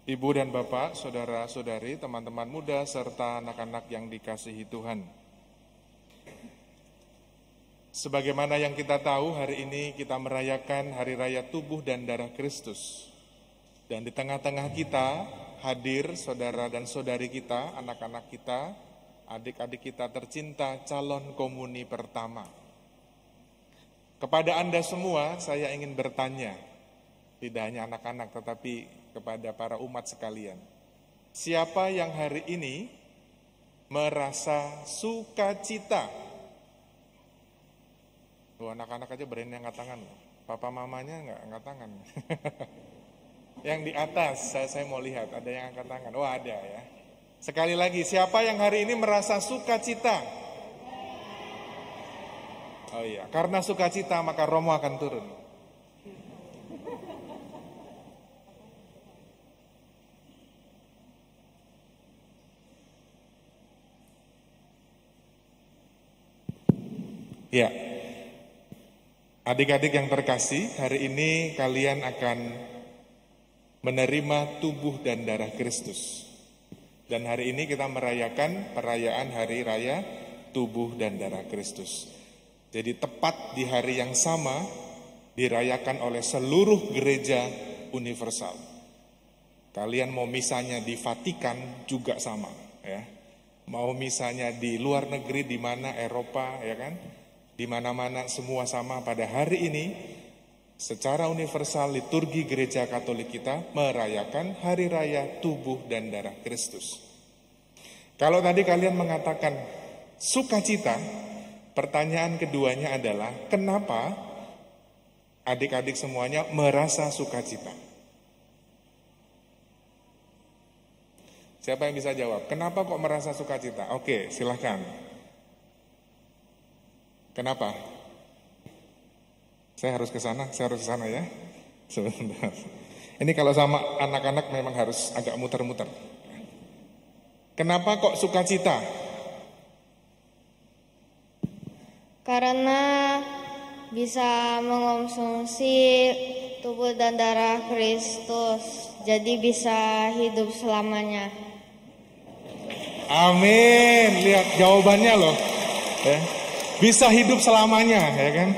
Ibu dan Bapak, saudara-saudari, teman-teman muda, serta anak-anak yang dikasihi Tuhan. Sebagaimana yang kita tahu, hari ini kita merayakan Hari Raya Tubuh dan Darah Kristus. Dan di tengah-tengah kita hadir saudara dan saudari kita, anak-anak kita, adik-adik kita tercinta, calon komuni pertama. Kepada Anda semua, saya ingin bertanya, tidak hanya anak-anak, tetapi kepada para umat sekalian. Siapa yang hari ini merasa sukacita? Tuh, anak-anak aja berani angkat tangan. Papa mamanya nggak angkat tangan. Yang di atas, saya mau lihat, ada yang angkat tangan. Oh, ada ya. Sekali lagi, siapa yang hari ini merasa sukacita? Oh iya, karena sukacita maka Romo akan turun. Ya, adik-adik yang terkasih, hari ini kalian akan menerima tubuh dan darah Kristus. Dan hari ini kita merayakan perayaan Hari Raya Tubuh dan Darah Kristus. Jadi tepat di hari yang sama dirayakan oleh seluruh gereja universal. Kalian mau misanya di Vatikan juga sama, ya. Mau misalnya di luar negeri, di mana Eropa, ya kan? Di mana-mana semua sama pada hari ini. Secara universal liturgi gereja Katolik kita merayakan Hari Raya Tubuh dan Darah Kristus. Kalau tadi kalian mengatakan sukacita, pertanyaan keduanya adalah kenapa adik-adik semuanya merasa sukacita? Siapa yang bisa jawab? Kenapa kok merasa sukacita? Oke, silahkan. Kenapa? Saya harus ke sana ya. Sebentar. Ini kalau sama anak-anak memang harus agak muter-muter. Kenapa kok sukacita? Karena bisa mengonsumsi tubuh dan darah Kristus, jadi bisa hidup selamanya. Amin. Lihat jawabannya loh. Ya. Bisa hidup selamanya, ya kan?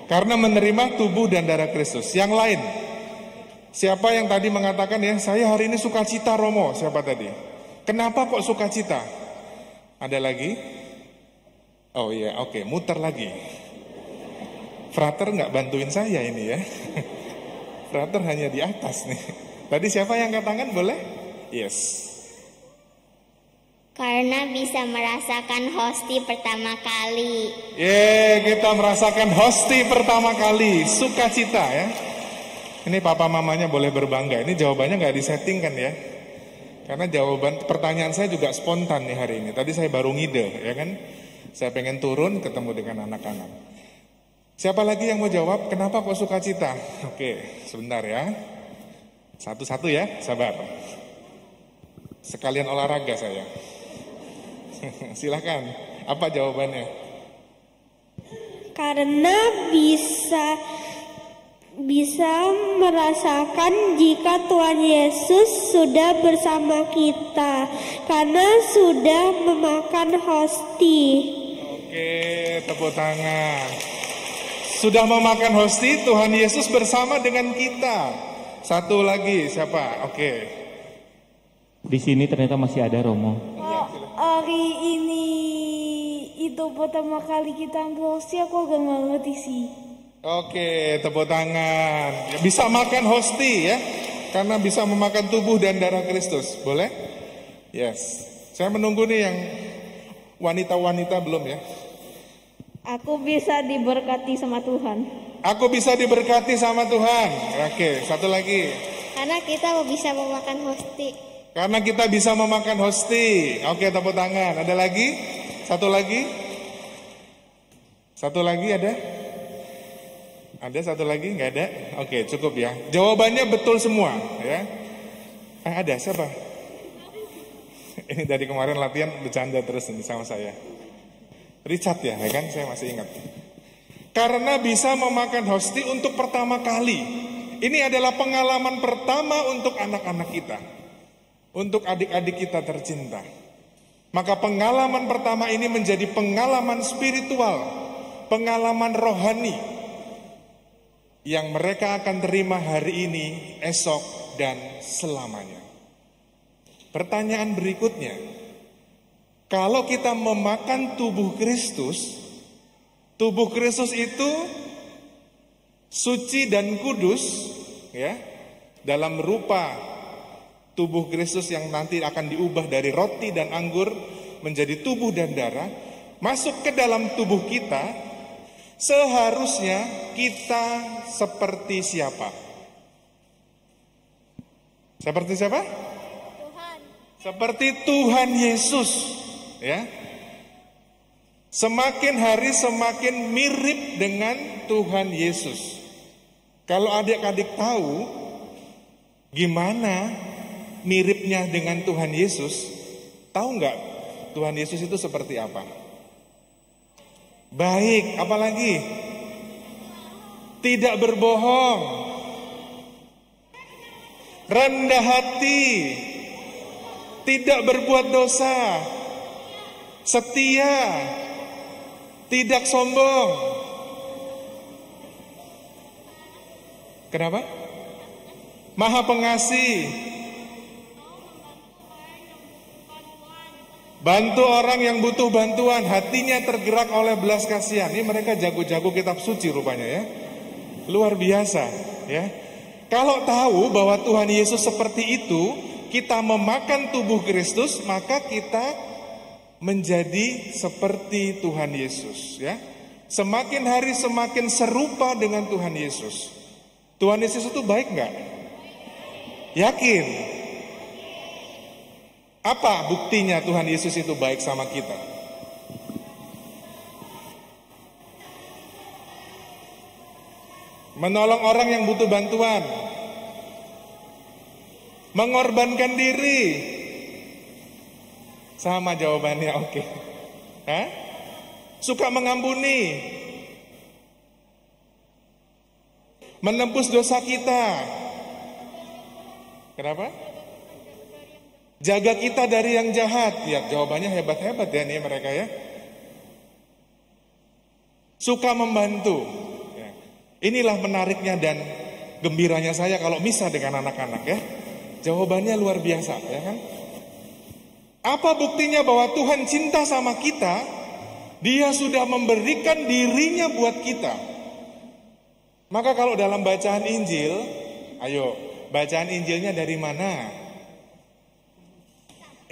Karena menerima tubuh dan darah Kristus. Yang lain, siapa yang tadi mengatakan ya, saya hari ini sukacita Romo? Siapa tadi? Kenapa kok sukacita? Ada lagi? Oh iya, oke, muter lagi. Frater nggak bantuin saya ini ya. Frater hanya di atas nih. Tadi siapa yang angkat tangan, boleh? Yes. Karena bisa merasakan hosti pertama kali. Kita merasakan hosti pertama kali, sukacita ya. Ini papa mamanya boleh berbangga. Ini jawabannya nggak disetting kan ya? Karena jawaban pertanyaan saya juga spontan nih hari ini. Tadi saya baru ngide, ya kan? Saya pengen turun ketemu dengan anak-anak. Siapa lagi yang mau jawab? Kenapa kok sukacita? Oke, sebentar ya. Satu-satu ya, sabar. Sekalian olahraga saya. Silakan. Apa jawabannya? Karena bisa merasakan jika Tuhan Yesus sudah bersama kita, karena sudah memakan hosti. Oke, tepuk tangan. Sudah memakan hosti, Tuhan Yesus bersama dengan kita. Satu lagi, siapa? Oke. Di sini ternyata masih ada Romo. Hari ini itu pertama kali kita ambil hosti, aku agak nggak ngerti sih. Oke, tepuk tangan. Bisa makan hosti ya, karena bisa memakan tubuh dan darah Kristus. Boleh? Yes. Saya menunggu nih yang wanita-wanita belum ya. Aku bisa diberkati sama Tuhan. Aku bisa diberkati sama Tuhan. Oke, satu lagi. Karena kita bisa memakan hosti. Karena kita bisa memakan hosti. Oke, tepuk tangan. Ada lagi? Satu lagi? Satu lagi ada? Ada satu lagi? Nggak ada? Oke, cukup ya. Jawabannya betul semua ya. Ada siapa? Ini dari kemarin latihan bercanda terus ini sama saya. Richard ya kan? Saya masih ingat. Karena bisa memakan hosti untuk pertama kali. Ini adalah pengalaman pertama untuk anak-anak kita, untuk adik-adik kita tercinta. Maka pengalaman pertama ini menjadi pengalaman spiritual, pengalaman rohani yang mereka akan terima hari ini, esok, dan selamanya. Pertanyaan berikutnya, kalau kita memakan tubuh Kristus itu suci dan kudus, ya, dalam rupa tubuh Kristus yang nanti akan diubah dari roti dan anggur menjadi tubuh dan darah, masuk ke dalam tubuh kita, seharusnya kita seperti siapa? Seperti siapa? Tuhan. Seperti Tuhan Yesus, ya. Semakin hari semakin mirip dengan Tuhan Yesus. Kalau adik-adik tahu gimana miripnya dengan Tuhan Yesus, tahu nggak Tuhan Yesus itu seperti apa? Baik, apalagi? Tidak berbohong, rendah hati, tidak berbuat dosa, setia, tidak sombong. Kenapa? Maha pengasih, bantu orang yang butuh bantuan, hatinya tergerak oleh belas kasihan. Ini mereka jago-jago kitab suci rupanya, ya. Luar biasa, ya. Kalau tahu bahwa Tuhan Yesus seperti itu, kita memakan tubuh Kristus, maka kita menjadi seperti Tuhan Yesus, ya. Semakin hari semakin serupa dengan Tuhan Yesus. Tuhan Yesus itu baik nggak? Yakin? Apa buktinya Tuhan Yesus itu baik sama kita? Menolong orang yang butuh bantuan, mengorbankan diri. Sama jawabannya, oke. Hah? Suka mengampuni, menembus dosa kita. Kenapa? Jaga kita dari yang jahat. Ya, jawabannya hebat-hebat ya nih mereka, ya. Suka membantu. Ya. Inilah menariknya dan gembiranya saya kalau misah dengan anak-anak, ya. Jawabannya luar biasa, ya kan? Apa buktinya bahwa Tuhan cinta sama kita? Dia sudah memberikan dirinya buat kita. Maka kalau dalam bacaan Injil, ayo, bacaan Injilnya dari mana?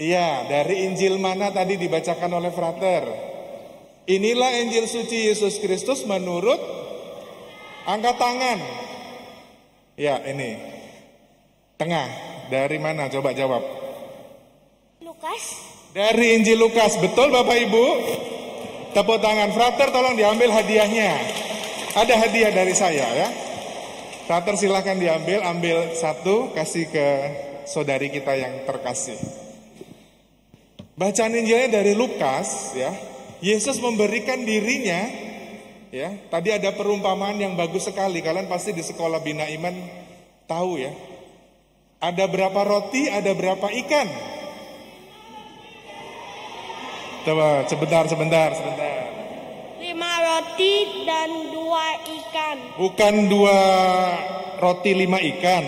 Iya, dari Injil mana tadi dibacakan oleh Frater? Inilah Injil suci Yesus Kristus menurut, angkat tangan. Ya, ini. Tengah, dari mana? Coba jawab. Lukas. Dari Injil Lukas, betul Bapak Ibu? Tepuk tangan. Frater tolong diambil hadiahnya. Ada hadiah dari saya, ya. Frater silahkan diambil, ambil satu, kasih ke saudari kita yang terkasih. Bacaan Injilnya dari Lukas, ya. Yesus memberikan dirinya, ya. Tadi ada perumpamaan yang bagus sekali. Kalian pasti di sekolah Bina Iman tahu, ya. Ada berapa roti, ada berapa ikan? Coba sebentar. 5 roti dan 2 ikan. Bukan 2 roti 5 ikan.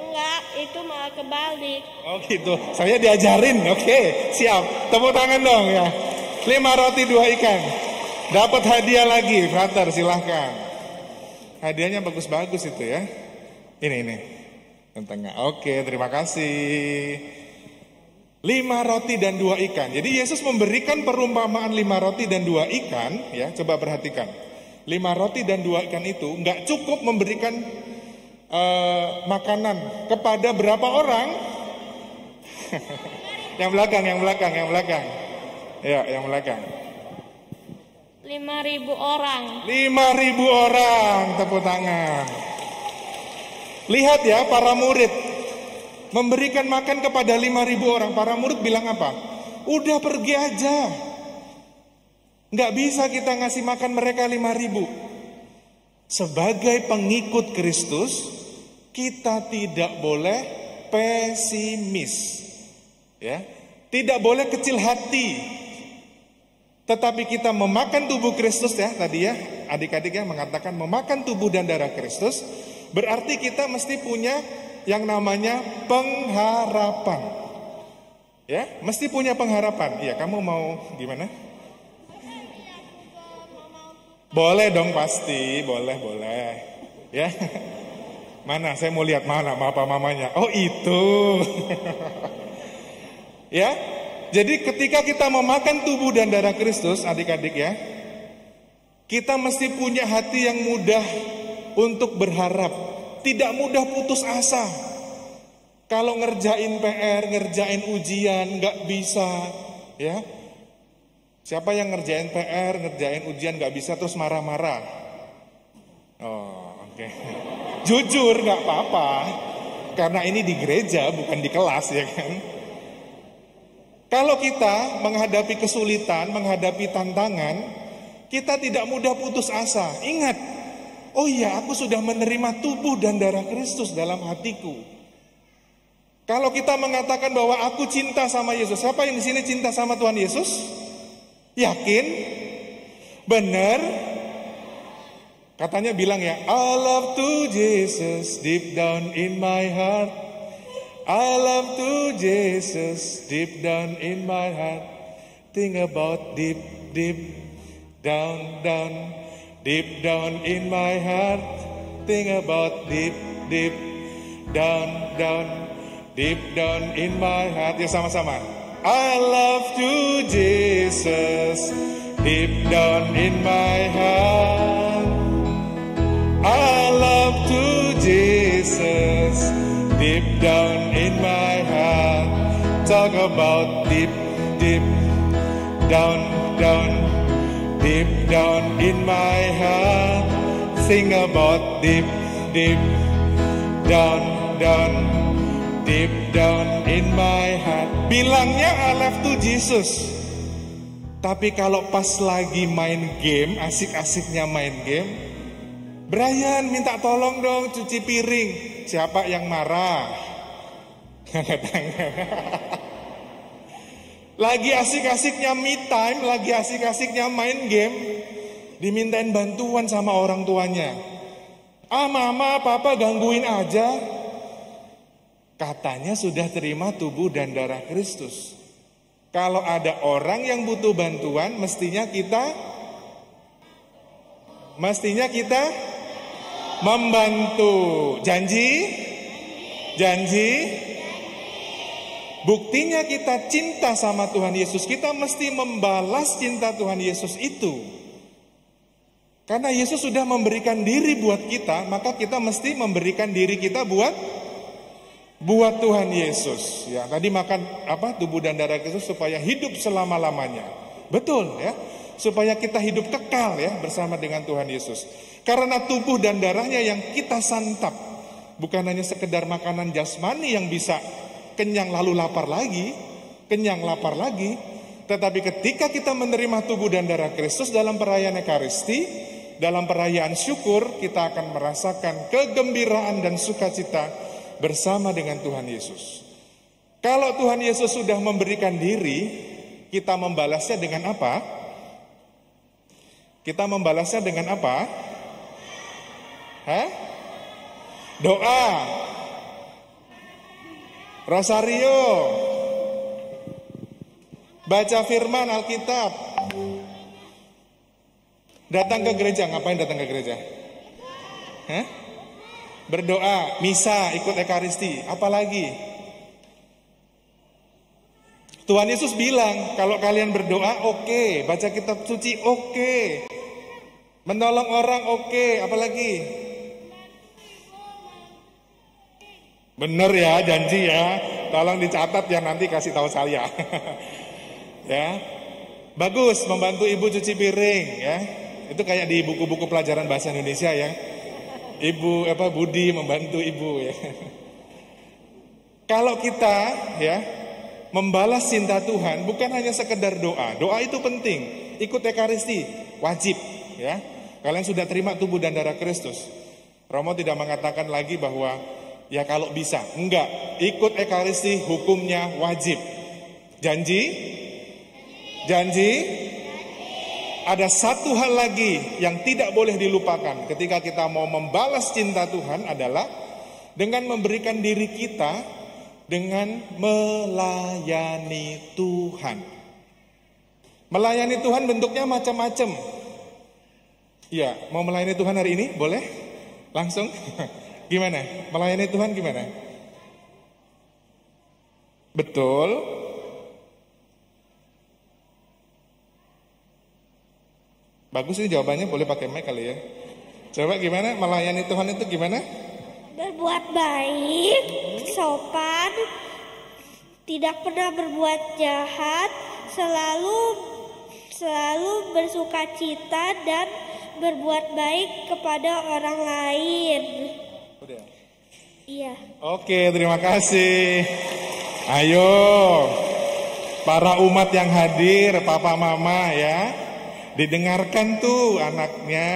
Enggak, itu malah kebalik. Oh gitu, saya diajarin. Oke, siap. Tepuk tangan dong, ya. 5 roti 2 ikan. Dapat hadiah lagi, Frater, silahkan. Hadiahnya bagus-bagus itu, ya. Ini. Yang tengah. Oke, terima kasih. 5 roti dan 2 ikan. Jadi Yesus memberikan perumpamaan 5 roti dan 2 ikan, ya. Coba perhatikan. 5 roti dan 2 ikan itu nggak cukup memberikan makanan kepada berapa orang? Yang belakang. Ya, yang belakang. 5.000 orang. 5.000 orang, tepuk tangan. Lihat ya, para murid memberikan makan kepada 5.000 orang. Para murid bilang apa? Udah pergi aja. Nggak bisa kita ngasih makan mereka 5.000. Sebagai pengikut Kristus, Kita tidak boleh pesimis. Ya. Tidak boleh kecil hati. Tetapi kita memakan tubuh Kristus ya, tadi ya, adik-adik ya mengatakan memakan tubuh dan darah Kristus, berarti kita mesti punya yang namanya pengharapan. Ya, mesti punya pengharapan. Iya, kamu mau gimana? Boleh dong pasti, boleh. Ya. Mana? Saya mau lihat mana bapak mamanya. Oh, itu. Ya. Jadi ketika kita memakan tubuh dan darah Kristus, adik-adik ya, kita mesti punya hati yang mudah untuk berharap, tidak mudah putus asa. Kalau ngerjain PR, ngerjain ujian, nggak bisa, ya. Siapa yang ngerjain PR, ngerjain ujian nggak bisa terus marah-marah? Oh, oke. Jujur nggak apa-apa, karena ini di gereja bukan di kelas ya kan. Kalau kita menghadapi kesulitan, menghadapi tantangan, kita tidak mudah putus asa. Ingat, oh iya aku sudah menerima tubuh dan darah Kristus dalam hatiku. Kalau kita mengatakan bahwa aku cinta sama Yesus, siapa yang di sini cinta sama Tuhan Yesus? Yakin? Benar? Katanya bilang ya, I love to Jesus deep down in my heart. I love to Jesus deep down in my heart. Think about deep down deep down in my heart. Think about deep down deep down in my heart. Ya sama-sama. I love to Jesus deep down in my heart. I love to Jesus deep down in my heart. Talk about deep down deep down in my heart. Think about deep down deep down in my heart. Bilangnya I love to Jesus. Tapi kalau pas lagi main game, asik-asiknya main game, Brian minta tolong dong cuci piring. Siapa yang marah? Lagi asik-asiknya me time, lagi asik-asiknya main game, dimintain bantuan sama orang tuanya. Ah mama, papa gangguin aja. Katanya sudah terima tubuh dan darah Kristus. Kalau ada orang yang butuh bantuan, mestinya kita membantu. Janji? Buktinya kita cinta sama Tuhan Yesus, kita mesti membalas cinta Tuhan Yesus itu. Karena Yesus sudah memberikan diri buat kita, maka kita mesti memberikan diri kita buat Tuhan Yesus. Ya, tadi makan tubuh dan darah Kristus supaya hidup selama-lamanya. Betul ya. Supaya kita hidup kekal ya bersama dengan Tuhan Yesus. Karena tubuh dan darahnya yang kita santap, bukan hanya sekedar makanan jasmani yang bisa kenyang lalu lapar lagi, tetapi ketika kita menerima tubuh dan darah Kristus dalam perayaan Ekaristi, dalam perayaan syukur, kita akan merasakan kegembiraan dan sukacita bersama dengan Tuhan Yesus. Kalau Tuhan Yesus sudah memberikan diri, kita membalasnya dengan apa? Doa, rosario, baca firman Alkitab, datang ke gereja. Ngapain datang ke gereja? Berdoa, misa, ikut Ekaristi, apalagi? Tuhan Yesus bilang, kalau kalian berdoa oke, baca kitab suci oke, menolong orang oke, apalagi? Bener ya, janji ya. Tolong dicatat ya, nanti kasih tahu saya. Ya. Bagus, membantu ibu cuci piring ya. Itu kayak di buku-buku pelajaran bahasa Indonesia ya. Ibu Budi membantu ibu ya. Kalau kita ya membalas cinta Tuhan bukan hanya sekedar doa. Doa itu penting. Ikut Ekaristi wajib ya. Kalian sudah terima tubuh dan darah Kristus. Romo tidak mengatakan lagi bahwa Ya kalau bisa. Enggak, ikut Ekaristi hukumnya wajib. Janji? Janji? Ada satu hal lagi yang tidak boleh dilupakan ketika kita mau membalas cinta Tuhan adalah dengan memberikan diri kita dengan melayani Tuhan. Melayani Tuhan bentuknya macam-macam. Ya, mau melayani Tuhan hari ini? Boleh? Langsung? Gimana? Melayani Tuhan gimana? Betul. Bagus ini jawabannya, boleh pakai mic kali ya. Coba gimana melayani Tuhan itu gimana? Berbuat baik, sopan, tidak pernah berbuat jahat, selalu bersukacita dan berbuat baik kepada orang lain. Udah. Iya. Oke, terima kasih. Ayo, para umat yang hadir, papa mama ya. Didengarkan tuh anaknya,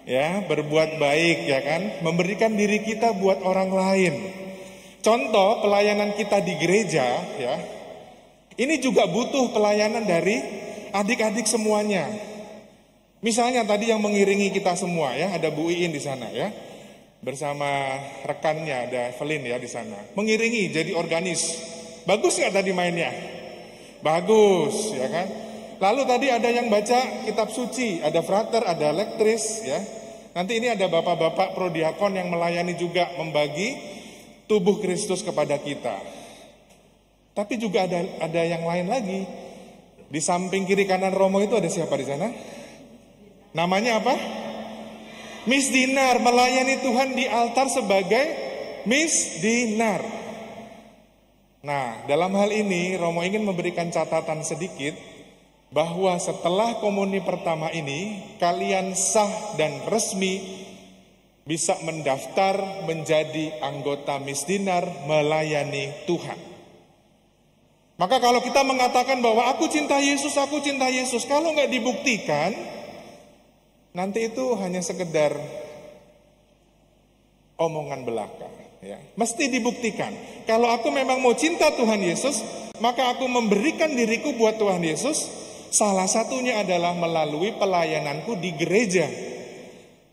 ya berbuat baik ya kan, memberikan diri kita buat orang lain. Contoh pelayanan kita di gereja ya, ini juga butuh pelayanan dari adik-adik semuanya. Misalnya tadi yang mengiringi kita semua ya, ada Bu Iin di sana ya, bersama rekannya ada Evelyn ya di sana, mengiringi jadi organis. Bagus nggak tadi mainnya? Bagus ya kan. Lalu tadi ada yang baca kitab suci, ada frater, ada lektris ya. Nanti ini ada bapak-bapak prodiakon yang melayani juga membagi tubuh Kristus kepada kita. Tapi juga ada yang lain lagi. Di samping kiri kanan Romo itu ada siapa di sana? Namanya apa? Miss Dinar, melayani Tuhan di altar sebagai Miss Dinar. Nah, dalam hal ini Romo ingin memberikan catatan sedikit bahwa setelah komuni pertama ini kalian sah dan resmi bisa mendaftar menjadi anggota Miss Dinar melayani Tuhan. Maka kalau kita mengatakan bahwa aku cinta Yesus, kalau nggak dibuktikan, nanti itu hanya sekedar omongan belaka. Ya. Mesti dibuktikan. Kalau aku memang mau cinta Tuhan Yesus, maka aku memberikan diriku buat Tuhan Yesus. Salah satunya adalah melalui pelayananku di gereja.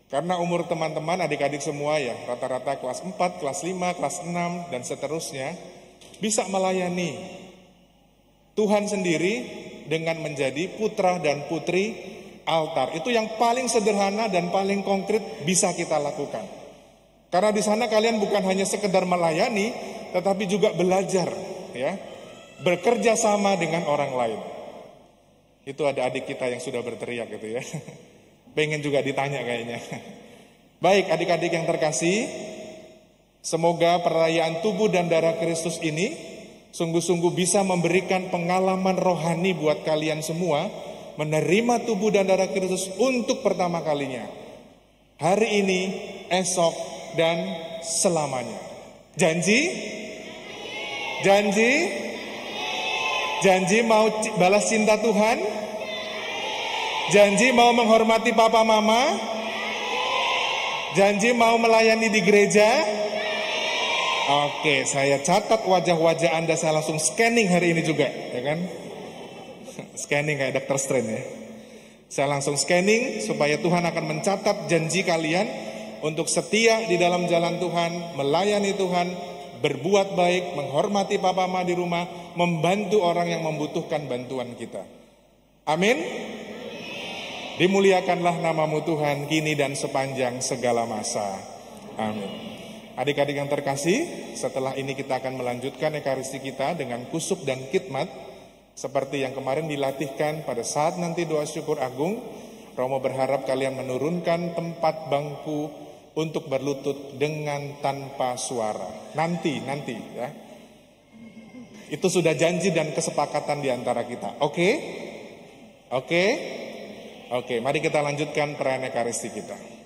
Karena umur teman-teman adik-adik semua ya, rata-rata kelas 4, kelas 5, kelas 6 dan seterusnya bisa melayani Tuhan sendiri dengan menjadi putra dan putri altar. Itu yang paling sederhana dan paling konkret bisa kita lakukan. Karena di sana kalian bukan hanya sekedar melayani, tetapi juga belajar ya, bekerja sama dengan orang lain. Itu ada adik kita yang sudah berteriak gitu ya. Pengen juga ditanya kayaknya. Baik adik-adik yang terkasih, semoga perayaan tubuh dan darah Kristus ini sungguh-sungguh bisa memberikan pengalaman rohani buat kalian semua, menerima tubuh dan darah Kristus untuk pertama kalinya. Hari ini, esok, dan selamanya. Janji? Janji? Janji mau balas cinta Tuhan? Janji mau menghormati papa mama? Janji mau melayani di gereja? Oke, saya catat wajah-wajah Anda, saya langsung scanning hari ini juga, ya kan? Scanning kayak Dr. Strange ya. Saya langsung scanning supaya Tuhan akan mencatat janji kalian untuk setia di dalam jalan Tuhan, melayani Tuhan, berbuat baik, menghormati papa mama di rumah, membantu orang yang membutuhkan bantuan kita. Amin. Dimuliakanlah namamu Tuhan kini dan sepanjang segala masa. Amin. Adik-adik yang terkasih, setelah ini kita akan melanjutkan ekaristi kita dengan kusuk dan khidmat seperti yang kemarin dilatihkan pada saat nanti doa syukur agung. Romo berharap kalian menurunkan tempat bangku untuk berlutut dengan tanpa suara. Nanti ya. Itu sudah janji dan kesepakatan di antara kita. Oke? Oke, mari kita lanjutkan perayaan ekaristi kita.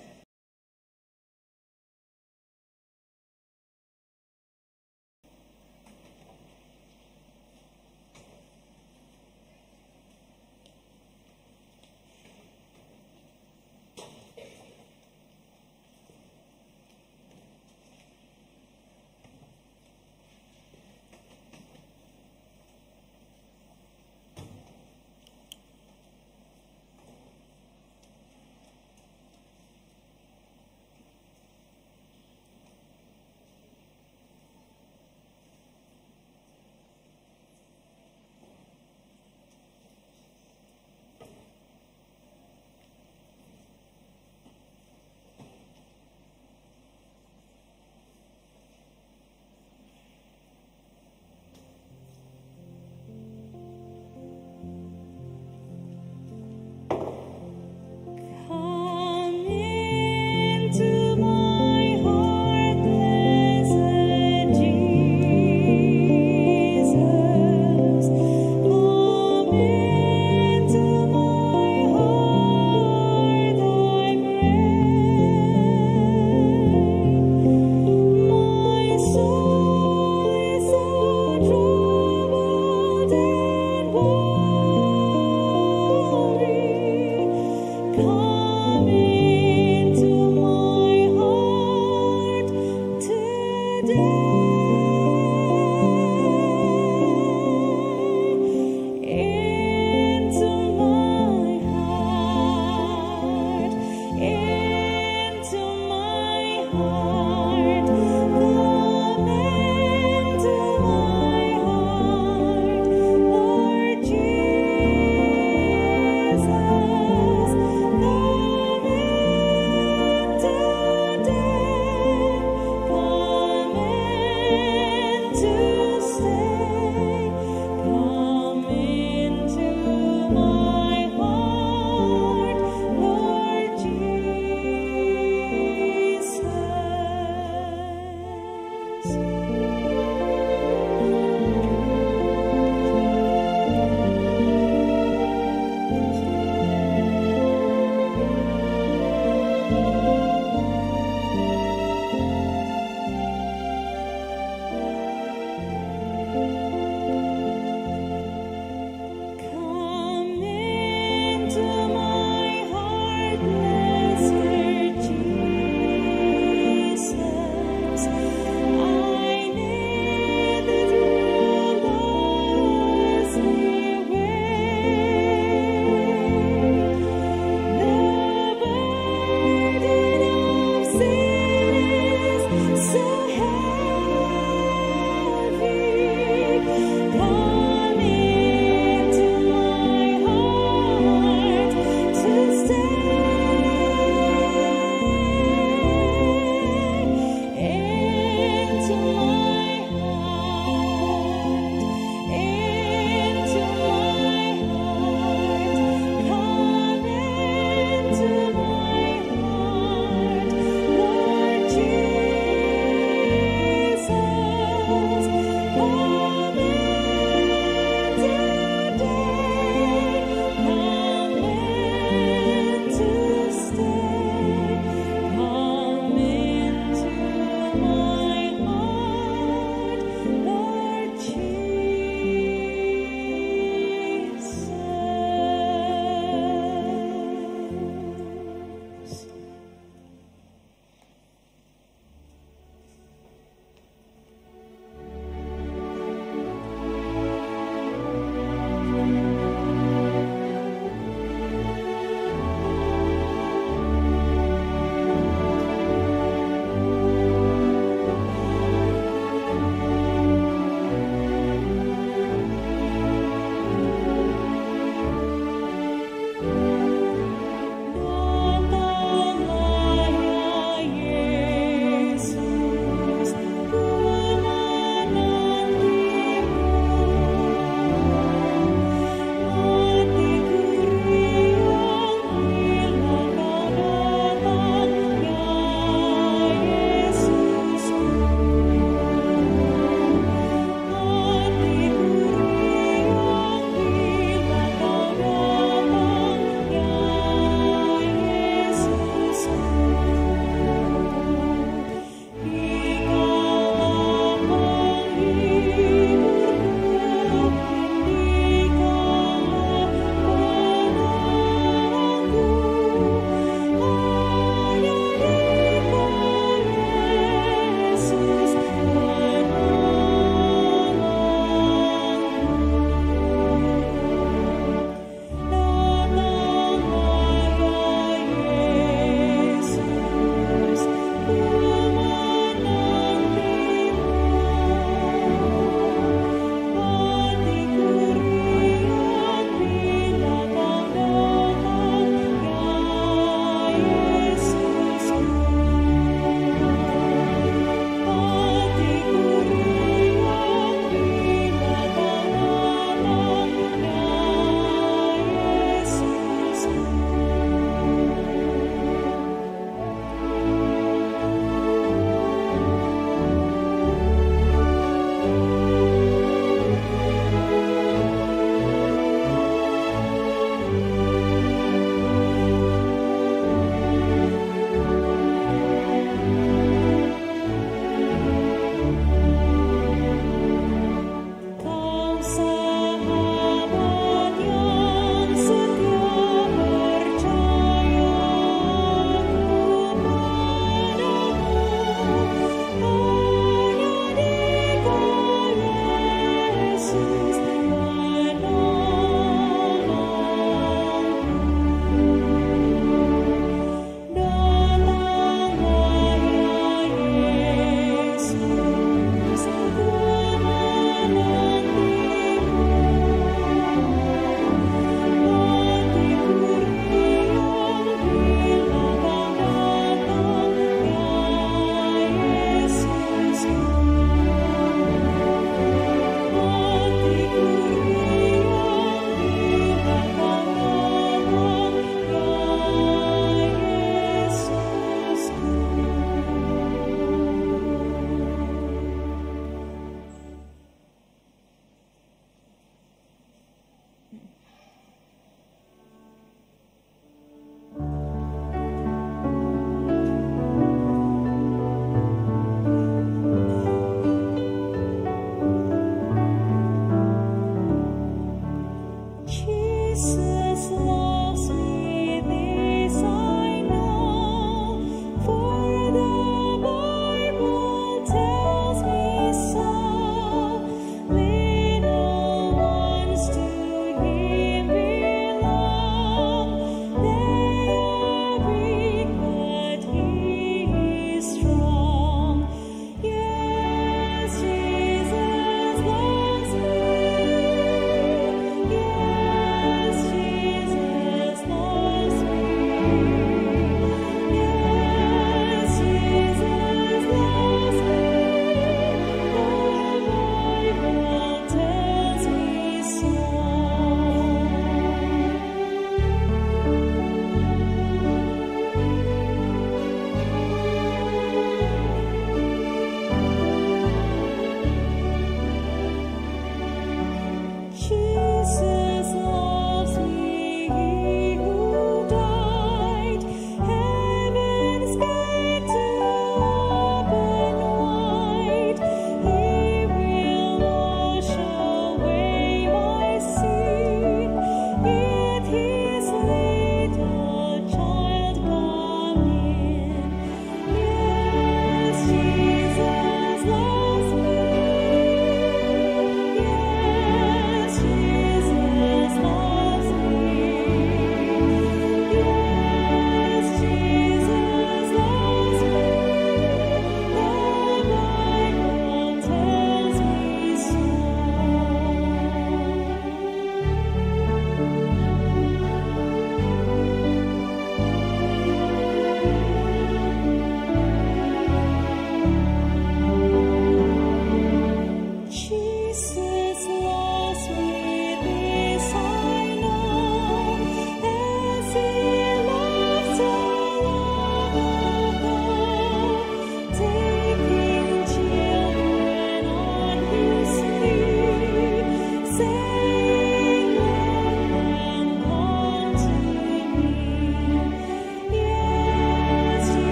today.